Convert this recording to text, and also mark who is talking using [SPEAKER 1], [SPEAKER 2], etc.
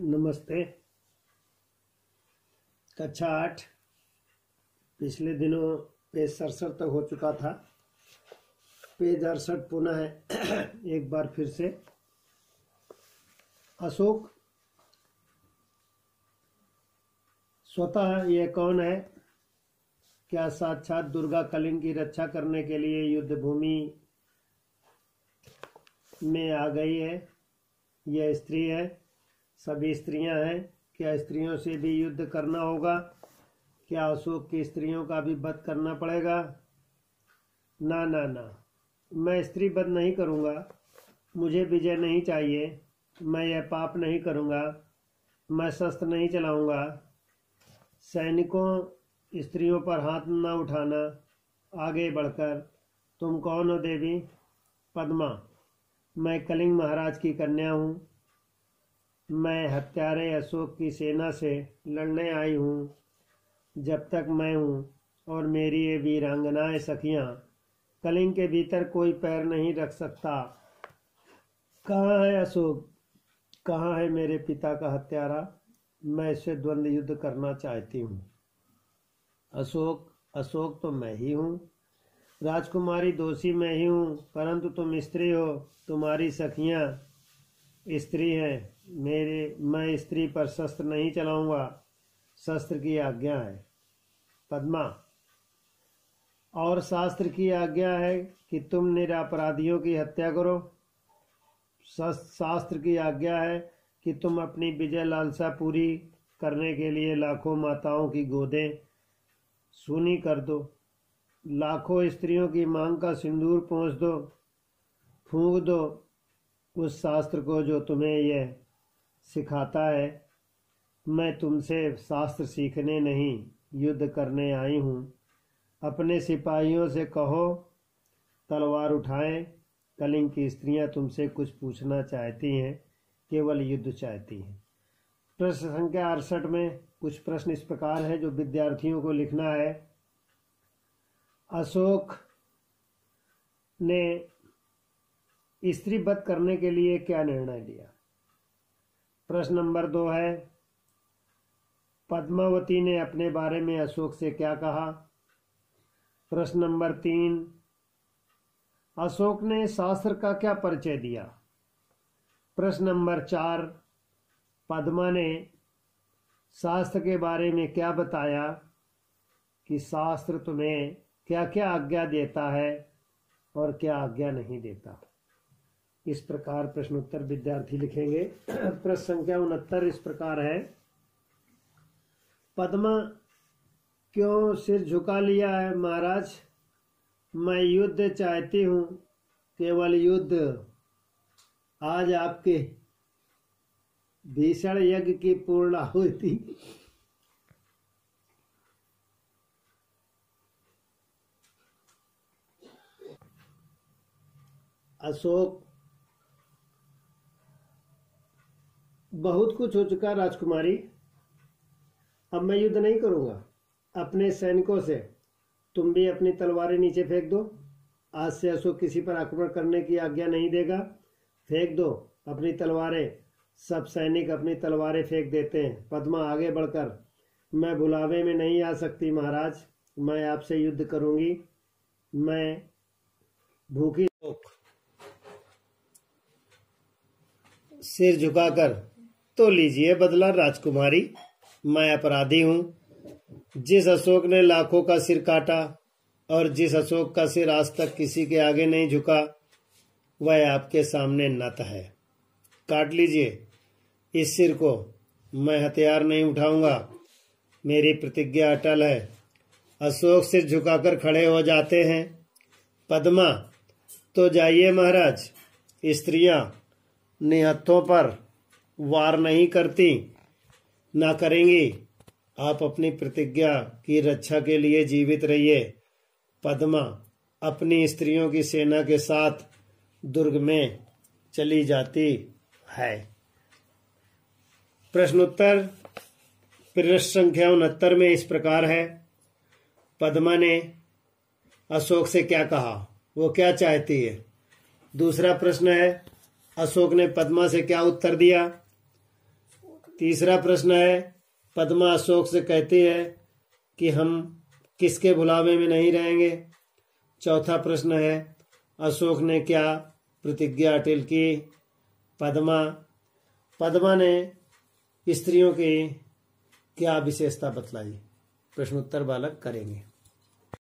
[SPEAKER 1] नमस्ते। कक्षा 8 पिछले दिनों पेज 67 तक हो चुका था। पेज 68 पुनः है एक बार फिर से। अशोक स्वतः यह कौन है? क्या साक्षात दुर्गा कलिंग की रक्षा करने के लिए युद्ध भूमि में आ गई है? यह स्त्री है? सभी स्त्रियां हैं? क्या स्त्रियों से भी युद्ध करना होगा? क्या अशोक की स्त्रियों का भी वध करना पड़ेगा? ना ना ना, मैं स्त्री वध नहीं करूंगा। मुझे विजय नहीं चाहिए। मैं यह पाप नहीं करूंगा। मैं शस्त्र नहीं चलाऊंगा। सैनिकों, स्त्रियों पर हाथ न उठाना। आगे बढ़कर, तुम कौन हो देवी? पद्मा, मैं कलिंग महाराज की कन्या हूँ। मैं हत्यारे अशोक की सेना से लड़ने आई हूँ। जब तक मैं हूँ और मेरी ये वीरांगनाएं सखियाँ कलिंग के भीतर कोई पैर नहीं रख सकता। कहाँ है अशोक? कहाँ है मेरे पिता का हत्यारा? मैं इससे द्वंद्व युद्ध करना चाहती हूँ। अशोक तो मैं ही हूँ। राजकुमारी दोषी मैं ही हूँ, परंतु तुम स्त्री हो। तुम्हारी सखियाँ स्त्री हैं। मैं स्त्री पर शस्त्र नहीं चलाऊंगा। शस्त्र की आज्ञा है। पद्मा, और शास्त्र की आज्ञा है कि तुम निरपराधियों की हत्या करो। शास्त्र की आज्ञा है कि तुम अपनी विजय लालसा पूरी करने के लिए लाखों माताओं की गोदें सूनी कर दो। लाखों स्त्रियों की मांग का सिंदूर पोंछ दो। फूंक दो उस शास्त्र को जो तुम्हें यह सिखाता है। मैं तुमसे शास्त्र सीखने नहीं, युद्ध करने आई हूँ। अपने सिपाहियों से कहो तलवार उठाएं। कलिंग की स्त्रियां तुमसे कुछ पूछना चाहती हैं, केवल युद्ध चाहती हैं। प्रश्न संख्या 68 में कुछ प्रश्न इस प्रकार है जो विद्यार्थियों को लिखना है। अशोक ने स्त्री वध करने के लिए क्या निर्णय लिया? प्रश्न नंबर 2 है, पद्मावती ने अपने बारे में अशोक से क्या कहा? प्रश्न नंबर 3, अशोक ने शास्त्र का क्या परिचय दिया? प्रश्न नंबर 4, पद्मा ने शास्त्र के बारे में क्या बताया कि शास्त्र तुम्हें क्या क्या आज्ञा देता है और क्या आज्ञा नहीं देता। इस प्रकार प्रश्नोत्तर विद्यार्थी लिखेंगे। प्रश्न संख्या 69 इस प्रकार है, पद्मा क्यों सिर झुका लिया है? महाराज, मैं युद्ध चाहती हूँ, केवल युद्ध। आज आपके भीषण यज्ञ की पूर्णाहुति अशोक, बहुत कुछ हो चुका राजकुमारी। अब मैं युद्ध नहीं करूंगा। अपने सैनिकों से तुम भी अपनी तलवारें नीचे फेंक दो। आज से अशोक किसी पर आक्रमण करने की आज्ञा नहीं देगा। फेंक दो अपनी तलवारें। सब सैनिक अपनी तलवारें फेंक देते हैं। पद्मा आगे बढ़कर, मैं बुलावे में नहीं आ सकती महाराज। मैं आपसे युद्ध करूंगी। मैं भूखी सिर झुकाकर, तो लीजिए बदला राजकुमारी। मैं अपराधी हूं। जिस अशोक ने लाखों का सिर काटा और जिस अशोक का सिर आज तक किसी के आगे नहीं झुका, वह आपके सामने नत है। काट लीजिए इस सिर को। मैं हथियार नहीं उठाऊंगा। मेरी प्रतिज्ञा अटल है। अशोक सिर झुकाकर खड़े हो जाते हैं। पद्मा, तो जाइए महाराज। स्त्रियां निहत्थों पर वार नहीं करती, ना करेंगी। आप अपनी प्रतिज्ञा की रक्षा के लिए जीवित रहिए। पद्मा अपनी स्त्रियों की सेना के साथ दुर्ग में चली जाती है। प्रश्नोत्तर प्रश्न संख्या 69 में इस प्रकार है, पद्मा ने अशोक से क्या कहा? वो क्या चाहती है? दूसरा प्रश्न है, अशोक ने पद्मा से क्या उत्तर दिया? तीसरा प्रश्न है, पद्मा अशोक से कहती है कि हम किसके बुलावे में नहीं रहेंगे। चौथा प्रश्न है, अशोक ने क्या प्रतिज्ञा अटल की। पद्मा ने स्त्रियों की क्या विशेषता बतलाई। प्रश्नोत्तर बालक करेंगे।